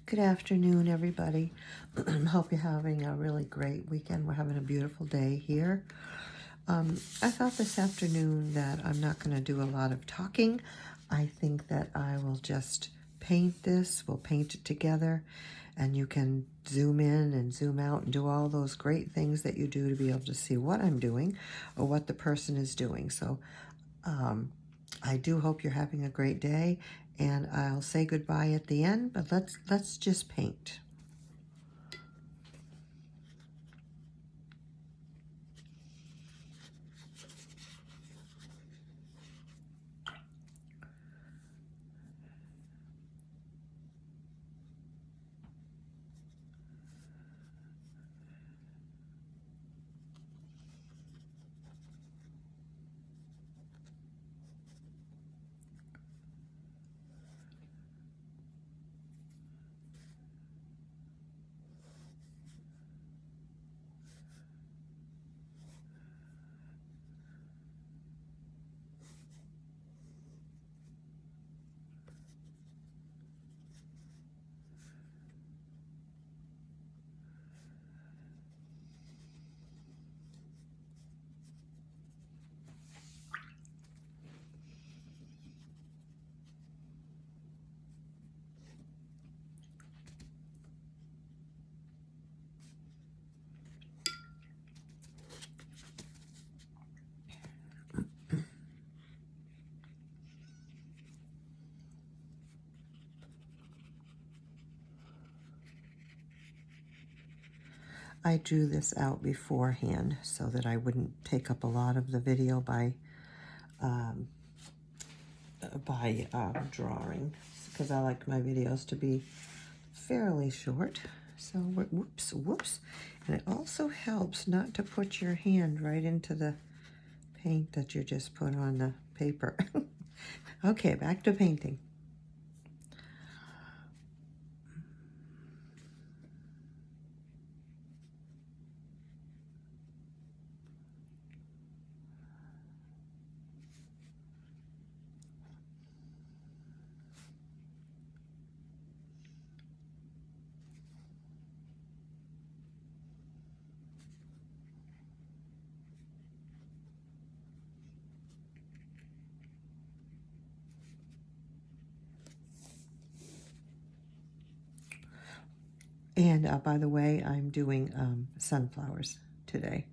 Good afternoon, everybody. Hope you're having a really great weekend. We're having a beautiful day here. I thought this afternoon that I'm not going to do a lot of talking. I think that I will just paint this. We'll paint it together, and you can zoom in and zoom out and do all those great things that you do to be able to see what I'm doing or what the person is doing. So I do hope you're having a great day, and I'll say goodbye at the end, but let's just paint. I drew this out beforehand so that I wouldn't take up a lot of the video by drawing, because I like my videos to be fairly short. So whoops. And it also helps not to put your hand right into the paint that you just put on the paper. Okay, back to painting. And by the way, I'm doing sunflowers today.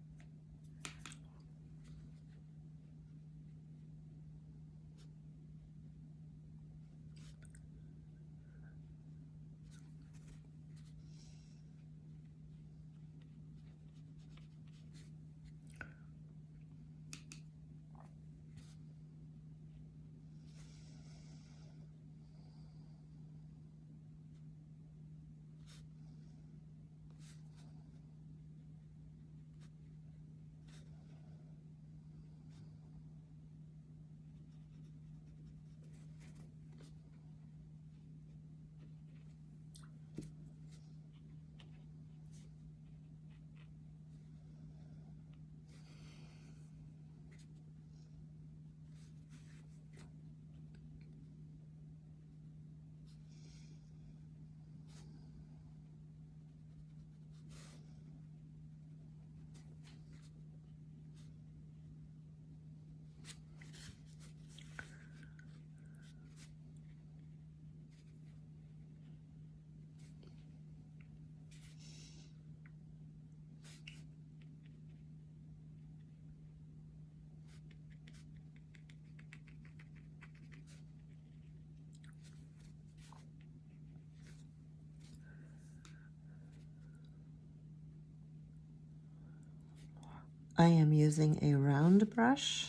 I am using a round brush,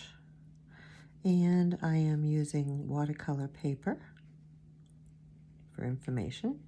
and I am using watercolor paper for information.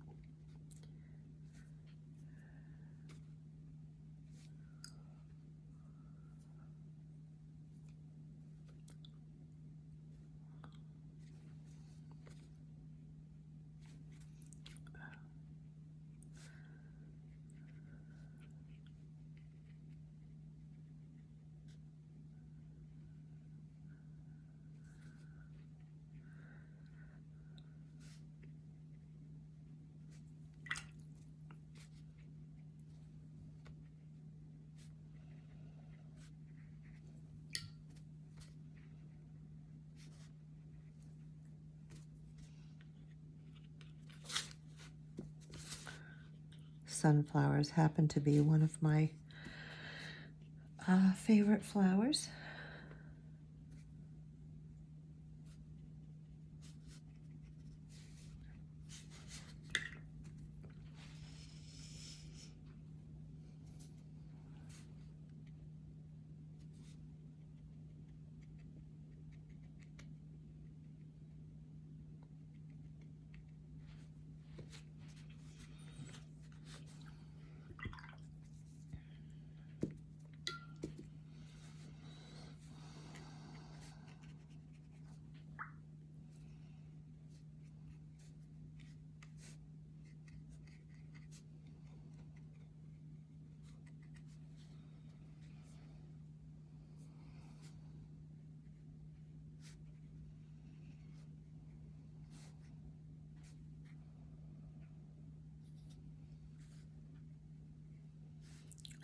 sunflowers happen to be one of my favorite flowers.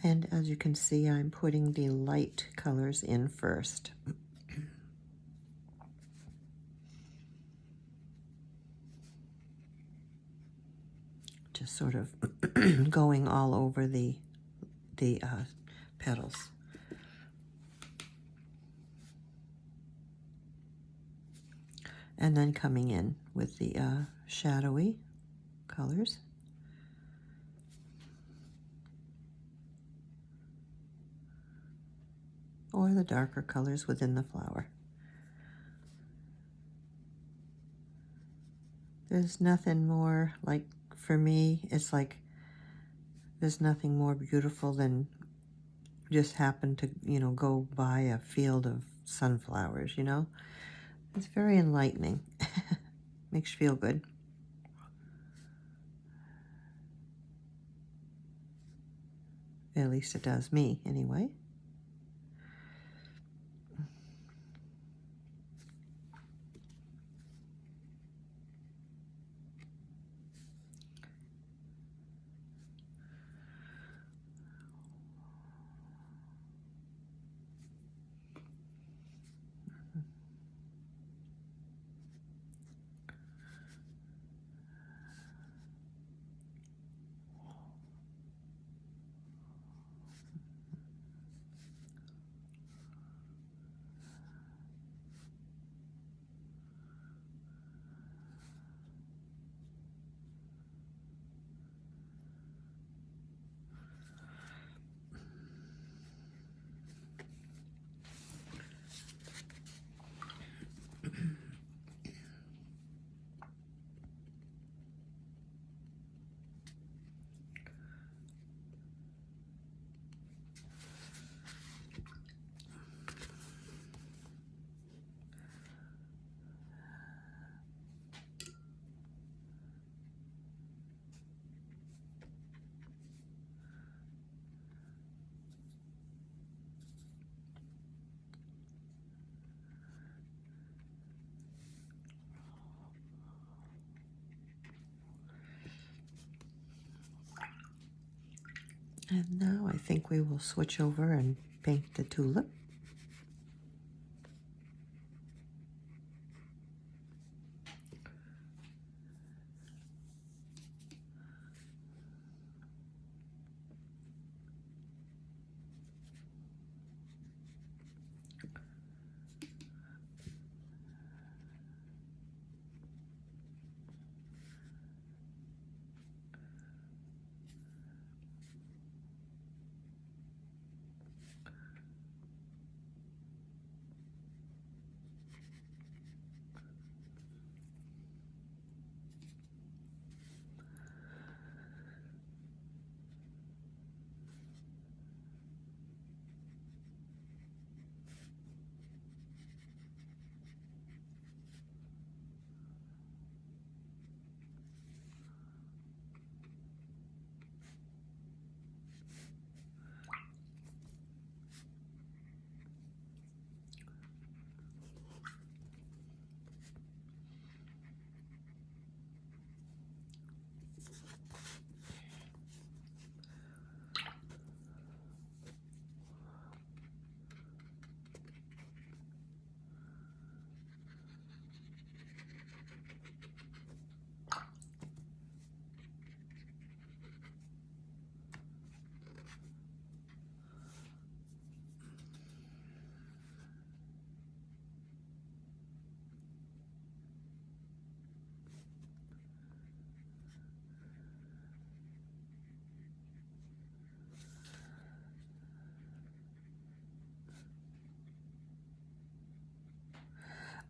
And as you can see, I'm putting the light colors in first. Just sort of going all over the petals. And then coming in with the shadowy colors. Or the darker colors within the flower. There's nothing more, like, for me, it's like there's nothing more beautiful than just happen to, go by a field of sunflowers, It's very enlightening. Makes you feel good. At least it does me, anyway. And now I think we will switch over and paint the tulip.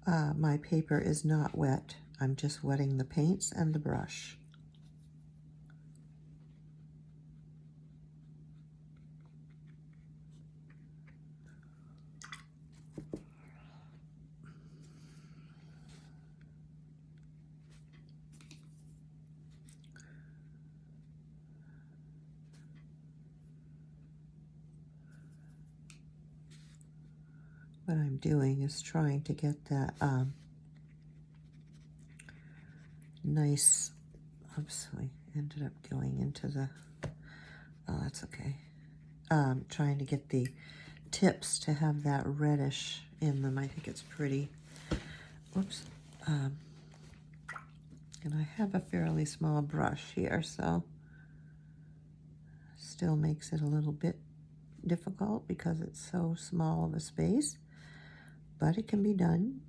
My paper is not wet. I'm just wetting the paints and the brush. What I'm doing is trying to get that nice, oops, I ended up going into the, oh, that's okay. Trying to get the tips to have that reddish in them. I think it's pretty. Whoops. And I have a fairly small brush here, so still makes it a little bit difficult because it's so small of a space, but it can be done.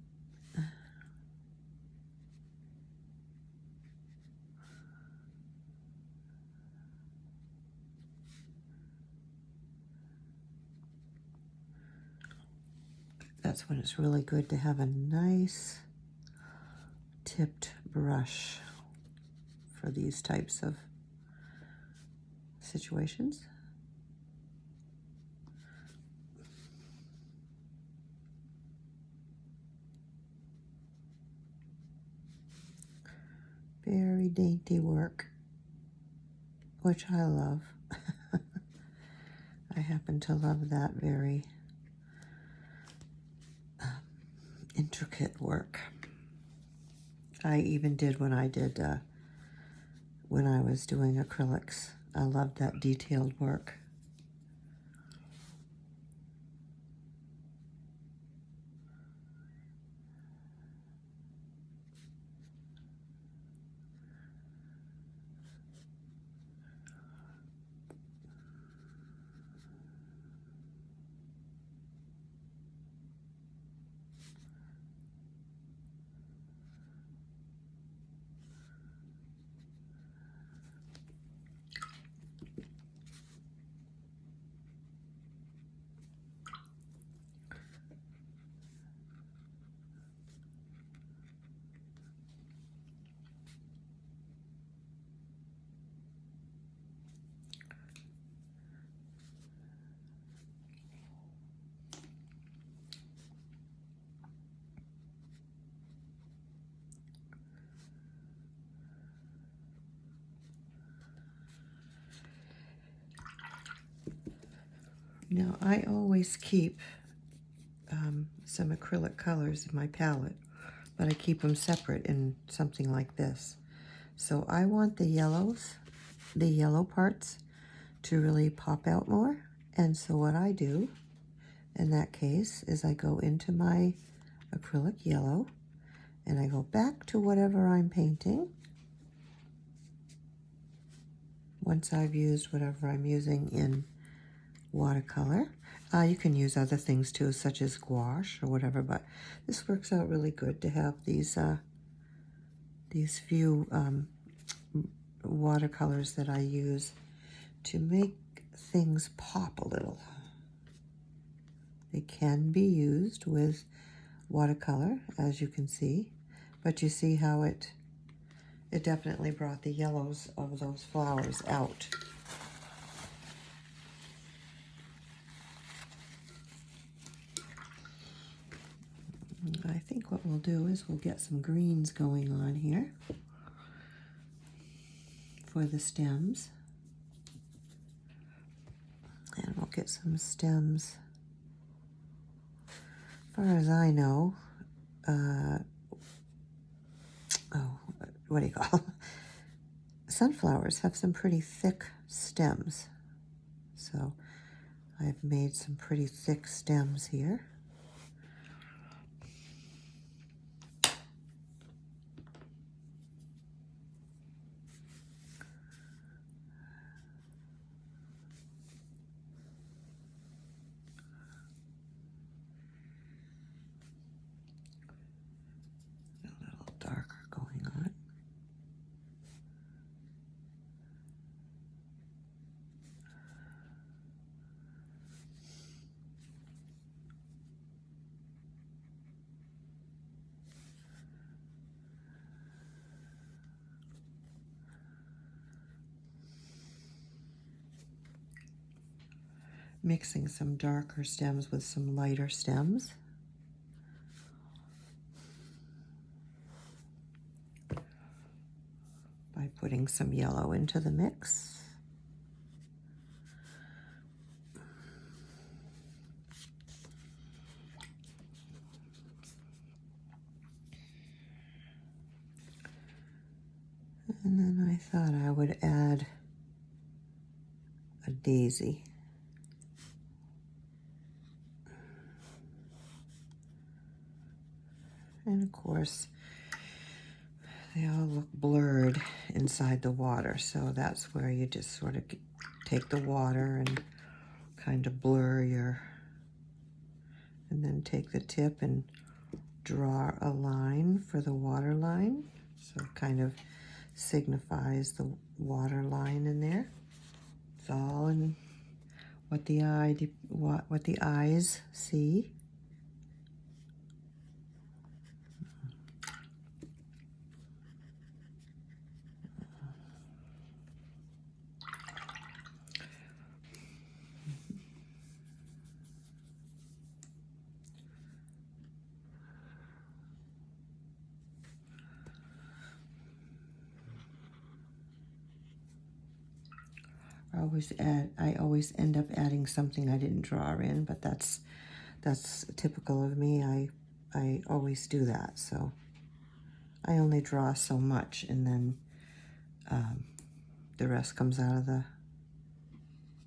That's when it's really good to have a nice tipped brush for these types of situations. Very dainty work, which I love. I happen to love that very intricate work. I even did when I was doing acrylics. I loved that detailed work. Now, I always keep some acrylic colors in my palette, but I keep them separate in something like this. So I want the yellows, the yellow parts, to really pop out more. And so what I do in that case is I go into my acrylic yellow and I go back to whatever I'm painting. Once I've used whatever I'm using in watercolor. You can use other things too, such as gouache or whatever, but this works out really good to have these few watercolors that I use to make things pop a little. They can be used with watercolor, as you can see, but you see how it definitely brought the yellows of those flowers out. I think what we'll do is we'll get some greens going on here for the stems. And we'll get some stems. As far as I know, what do you call them? Sunflowers have some pretty thick stems. So I've made some pretty thick stems here. Darker going on. mixing some darker stems with some lighter stems. By putting some yellow into the mix. And then I thought I would add a daisy. And of course, they all look blurred inside the water, so that's where you just sort of take the water and kind of blur your, and then take the tip and draw a line for the water line. So it kind of signifies the water line in there. It's all in what the eyes see. I always end up adding something I didn't draw in, but that's typical of me. I always do that. So I only draw so much, and then the rest comes out of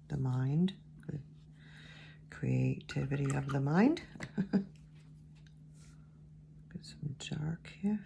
the mind, the creativity of the mind. Get some dark here.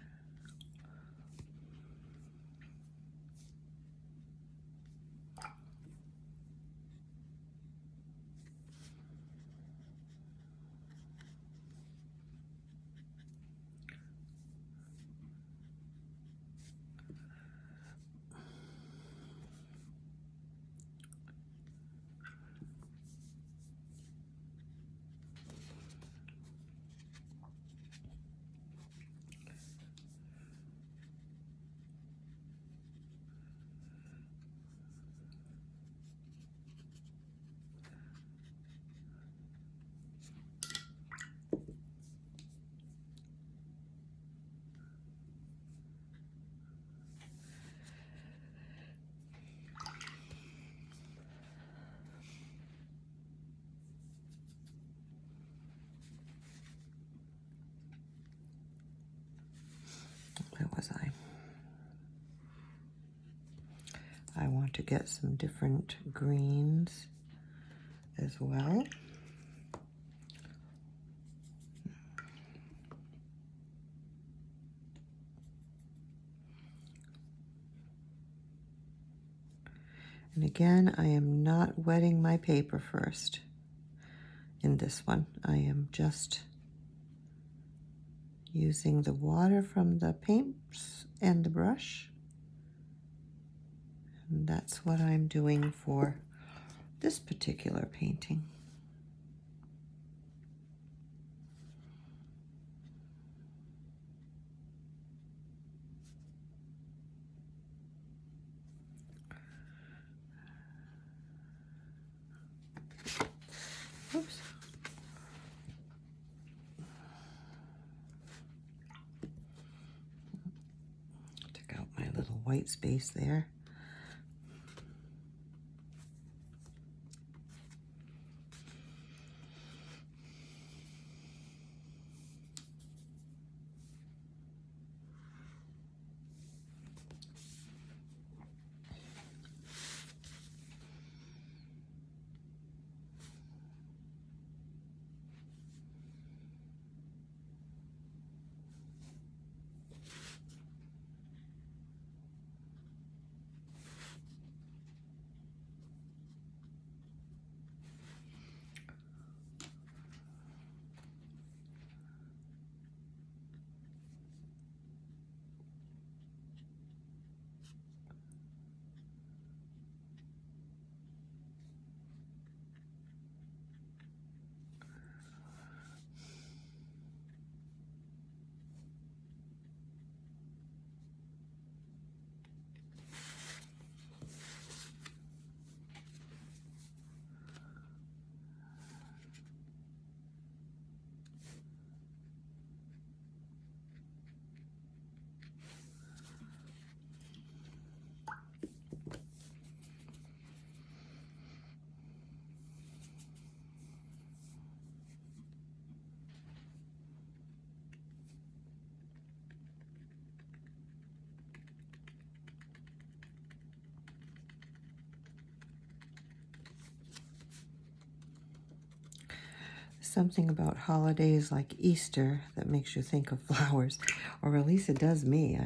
Where was I? I want to get some different greens as well. And again, I am not wetting my paper first in this one. I am just using the water from the paints and the brush. And that's what I'm doing for this particular painting. Oops. Took out my little white space there. something about holidays like Easter that makes you think of flowers, or at least it does me.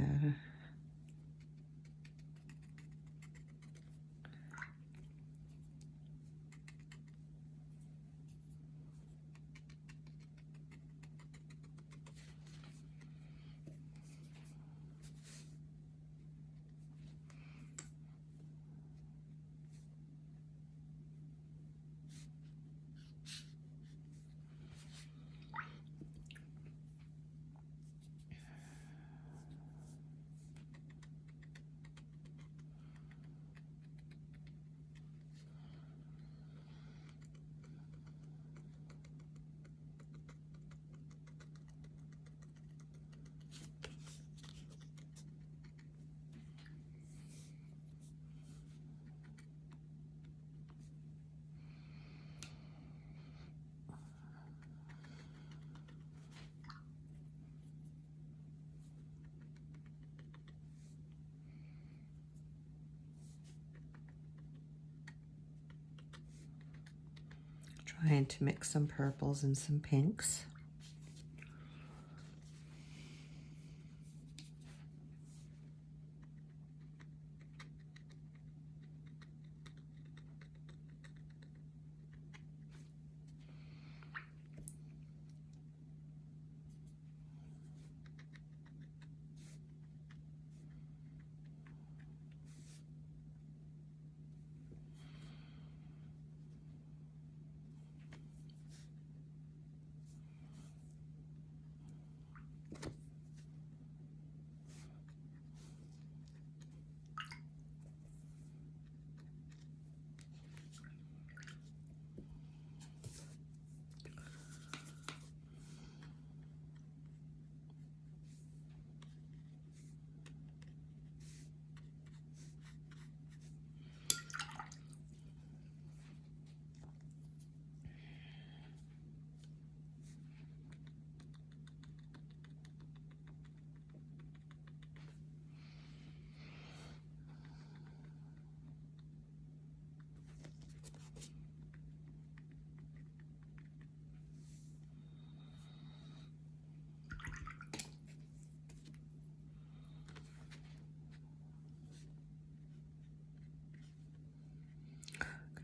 Trying to mix some purples and some pinks.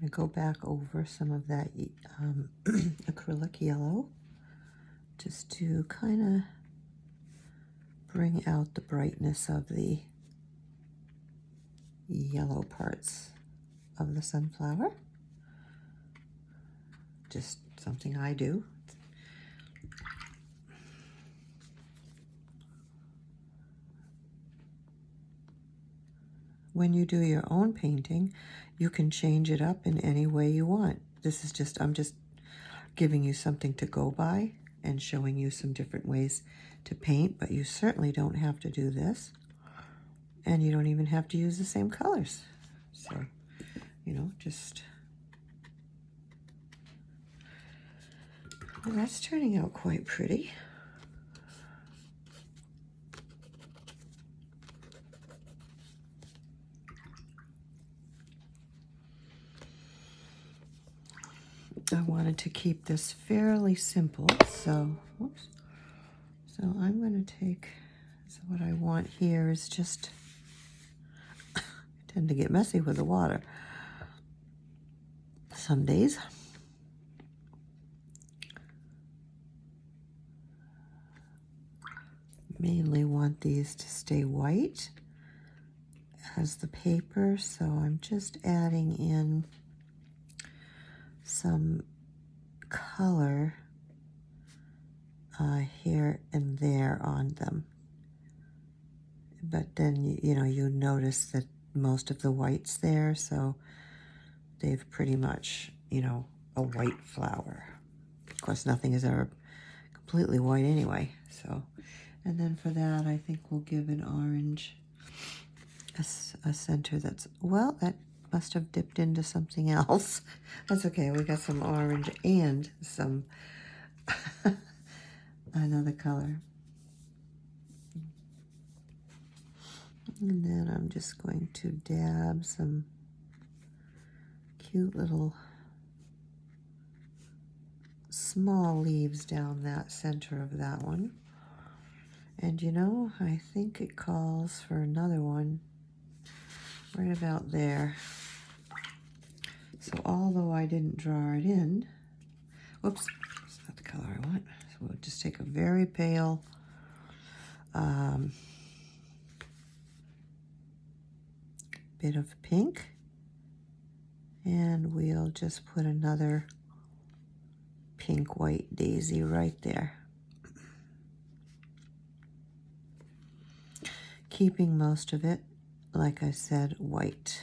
I'm going to go back over some of that acrylic yellow just to kind of bring out the brightness of the yellow parts of the sunflower. Just something I do. When you do your own painting, you can change it up in any way you want. This is just, I'm just giving you something to go by and showing you some different ways to paint, but you certainly don't have to do this. And you don't even have to use the same colors. So, you know, just... Well, that's turning out quite pretty. I wanted to keep this fairly simple, so, whoops. So I'm going to take, so what I want here is just, I tend to get messy with the water some days. Mainly want these to stay white as the paper, so I'm just adding in some color here and there on them. But then, you know, you notice that most of the white's there, so they've pretty much, you know, a white flower. Of course, nothing is ever completely white anyway, so. And then for that, I think we'll give an orange a center that's, well, that must have dipped into something else. That's okay, we got some orange and some another color. And then I'm just going to dab some cute little small leaves down that center of that one. And you know, I think it calls for another one right about there. So although I didn't draw it in, whoops, that's not the color I want. So we'll just take a very pale bit of pink, and we'll just put another pink white daisy right there. Keeping most of it, like I said, white.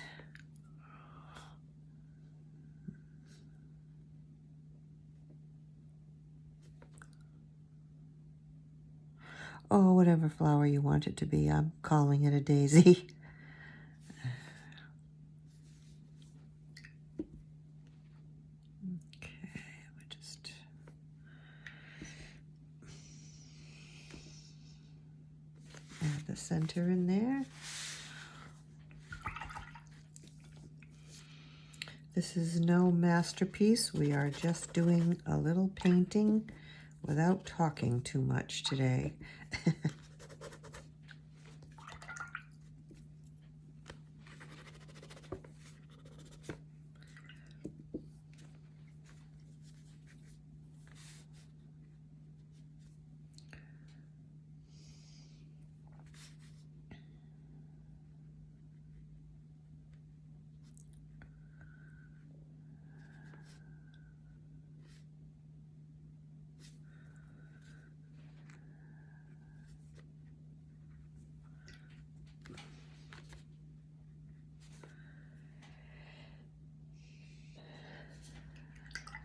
Oh, whatever flower you want it to be. I'm calling it a daisy. Okay, we just add the center in there. This is no masterpiece. We are just doing a little painting without talking too much today.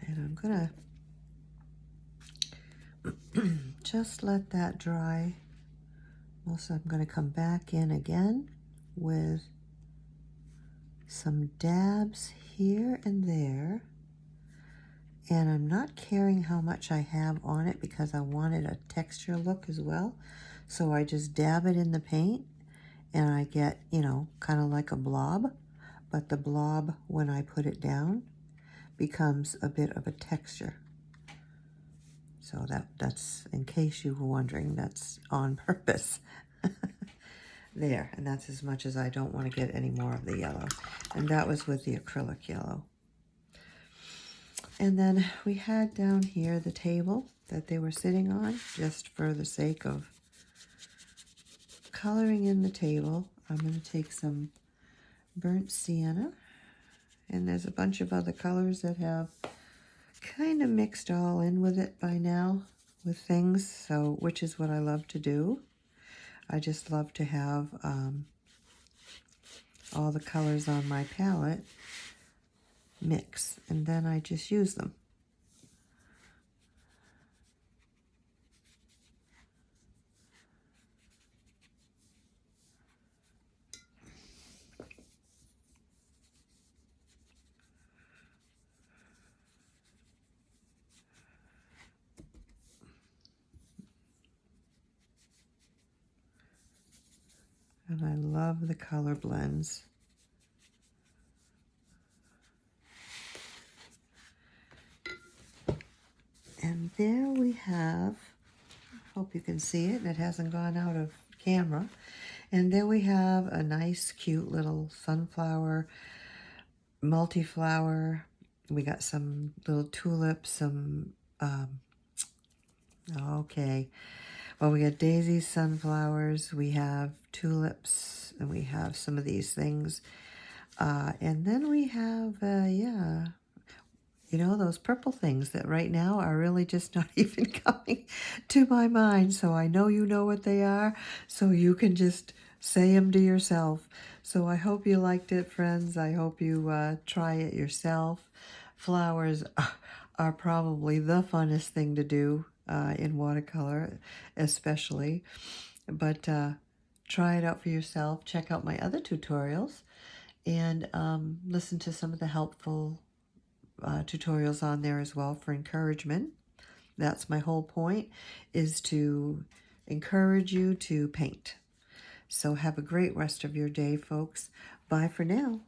And I'm gonna just let that dry. Also, I'm gonna come back in again with some dabs here and there. And I'm not caring how much I have on it because I wanted a texture look as well. So I just dab it in the paint and I get, you know, kind of like a blob. But the blob, when I put it down, becomes a bit of a texture. So that's, in case you were wondering, that's on purpose. There, and that's as much as I don't want to get any more of the yellow. And that was with the acrylic yellow. And then we had down here the table that they were sitting on, just for the sake of coloring in the table. I'm going to take some burnt sienna, and there's a bunch of other colors that have kind of mixed all in with it by now with things, so which is what I love to do. I just love to have all the colors on my palette mix, and then I just use them. And I love the color blends. And there we have, hope you can see it, and it hasn't gone out of camera. And there we have a nice, cute little sunflower, multi-flower. We got some little tulips, some, okay. Well, we got daisies, sunflowers, we have tulips, and we have some of these things. And then we have, yeah, you know, those purple things that right now are really just not even coming to my mind. So I know you know what they are, so you can just say them to yourself. So I hope you liked it, friends. I hope you try it yourself. Flowers are probably the funnest thing to do in watercolor, especially. But try it out for yourself. Check out my other tutorials and listen to some of the helpful tutorials on there as well for encouragement. That's my whole point, is to encourage you to paint. So have a great rest of your day, folks. Bye for now.